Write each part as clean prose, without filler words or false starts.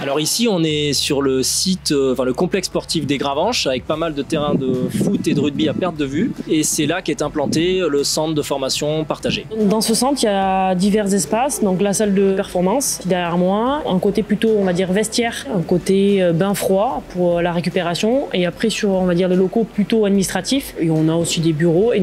Alors ici, on est sur le site, le complexe sportif des Gravenches, avec pas mal de terrains de foot et de rugby à perte de vue. Et c'est là qu'est implanté le centre de formation partagé. Dans ce centre, il y a divers espaces. Donc la salle de performance derrière moi, un côté plutôt, on va dire, vestiaire, un côté bain froid pour la récupération. Et après, sur, on va dire, les locaux plutôt administratifs. Et on a aussi des bureaux et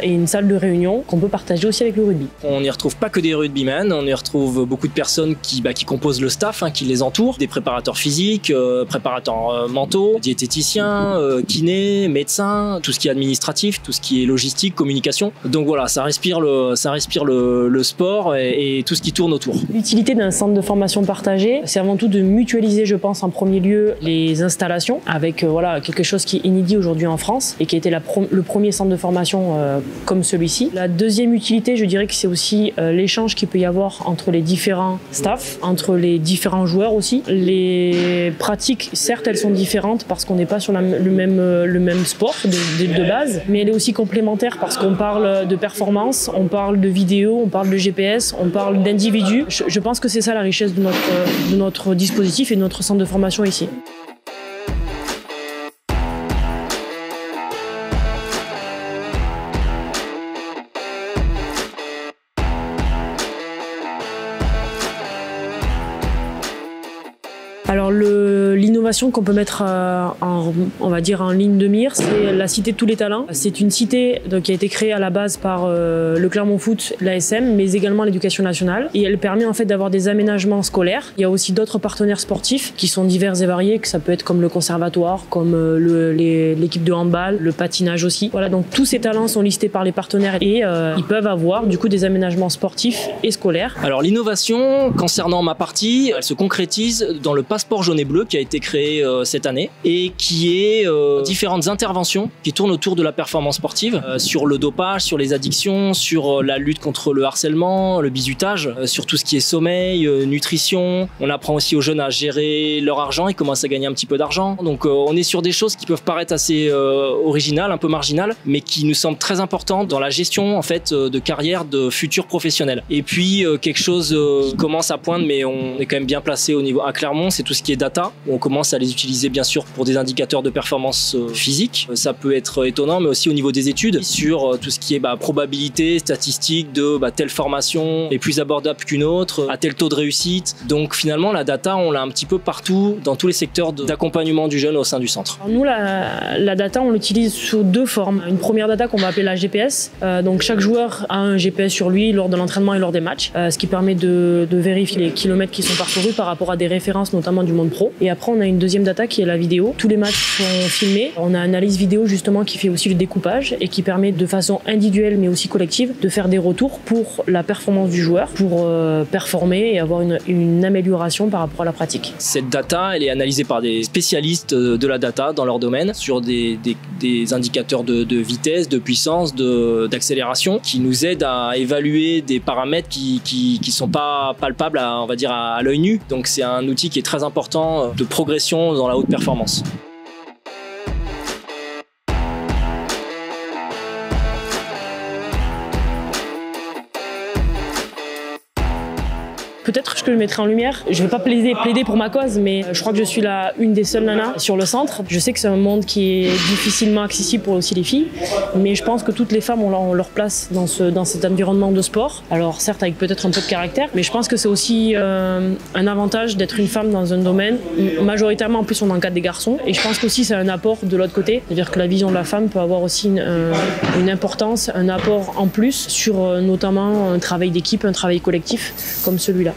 une salle de réunion qu'on peut partager aussi avec le rugby. On n'y retrouve pas que des rugbymen, on y retrouve beaucoup de personnes qui composent le staff, qui les entourent, des préparateurs physiques, préparateurs mentaux, diététiciens, kinés, médecins, tout ce qui est administratif, tout ce qui est logistique, communication. Donc voilà, ça respire le sport et tout ce qui tourne autour. L'utilité d'un centre de formation partagé, c'est avant tout de mutualiser, je pense, en premier lieu les installations avec quelque chose qui est inédit aujourd'hui en France et qui a été le premier centre de formation comme celui-ci. La deuxième utilité, je dirais que c'est aussi l'échange qu'il peut y avoir entre les différents staffs, entre les différents joueurs aussi. Les pratiques, certes, elles sont différentes parce qu'on n'est pas sur le même sport de base, mais elle est aussi complémentaire parce qu'on parle de performance, on parle de vidéo, on parle de GPS, on parle d'individus. Je pense que c'est ça la richesse de notre dispositif et de notre centre de formation ici. Alors l'innovation qu'on peut mettre on va dire en ligne de mire, c'est la Cité de tous les talents. C'est une cité qui a été créée à la base par le Clermont Foot, l'ASM, mais également l'Éducation nationale. Et elle permet en fait d'avoir des aménagements scolaires. Il y a aussi d'autres partenaires sportifs qui sont divers et variés, que ça peut être comme le conservatoire, comme l'équipe de handball, le patinage aussi. Voilà, donc tous ces talents sont listés par les partenaires et ils peuvent avoir du coup des aménagements sportifs et scolaires. Alors l'innovation concernant ma partie, elle se concrétise dans le passeport jaune et bleu qui a été créé cette année et qui est différentes interventions qui tournent autour de la performance sportive, sur le dopage, sur les addictions, sur la lutte contre le harcèlement, le bizutage, sur tout ce qui est sommeil, nutrition. On apprend aussi aux jeunes à gérer leur argent, ils commencent à gagner un petit peu d'argent. Donc on est sur des choses qui peuvent paraître assez originales, un peu marginales, mais qui nous semblent très importantes dans la gestion en fait de carrière de futurs professionnels. Et puis quelque chose qui commence à poindre, mais on est quand même bien placé au niveau à Clermont, c'est tout ce qui est data. On commence à les utiliser bien sûr pour des indicateurs de performance physique. Ça peut être étonnant, mais aussi au niveau des études, sur tout ce qui est probabilité, statistique de telle formation est plus abordable qu'une autre, à tel taux de réussite. Donc finalement, la data, on l'a un petit peu partout, dans tous les secteurs d'accompagnement du jeune au sein du centre. Alors nous, la data, on l'utilise sous deux formes. Une première data qu'on va appeler la GPS. Donc chaque joueur a un GPS sur lui lors de l'entraînement et lors des matchs, ce qui permet de vérifier les kilomètres qui sont parcourus par rapport à des références, notamment du monde pro. Et après, on a une deuxième data qui est la vidéo. Tous les matchs sont filmés. On a une analyse vidéo justement qui fait aussi le découpage et qui permet de façon individuelle mais aussi collective de faire des retours pour la performance du joueur, pour performer et avoir une amélioration par rapport à la pratique. Cette data, elle est analysée par des spécialistes de la data dans leur domaine sur des indicateurs de vitesse, de puissance, d'accélération qui nous aident à évaluer des paramètres qui sont pas palpables on va dire à l'œil nu. Donc c'est un outil qui est très important de progression dans la haute performance. Peut-être que je le mettrai en lumière. Je ne vais pas plaider pour ma cause, mais je crois que je suis une des seules nanas sur le centre. Je sais que c'est un monde qui est difficilement accessible pour aussi les filles, mais je pense que toutes les femmes ont leur place dans cet environnement de sport. Alors certes avec peut-être un peu de caractère, mais je pense que c'est aussi un avantage d'être une femme dans un domaine. Majoritairement en plus on encadre des garçons, et je pense qu'aussi c'est un apport de l'autre côté. C'est-à-dire que la vision de la femme peut avoir aussi une importance, un apport en plus sur notamment un travail d'équipe, un travail collectif comme celui-là.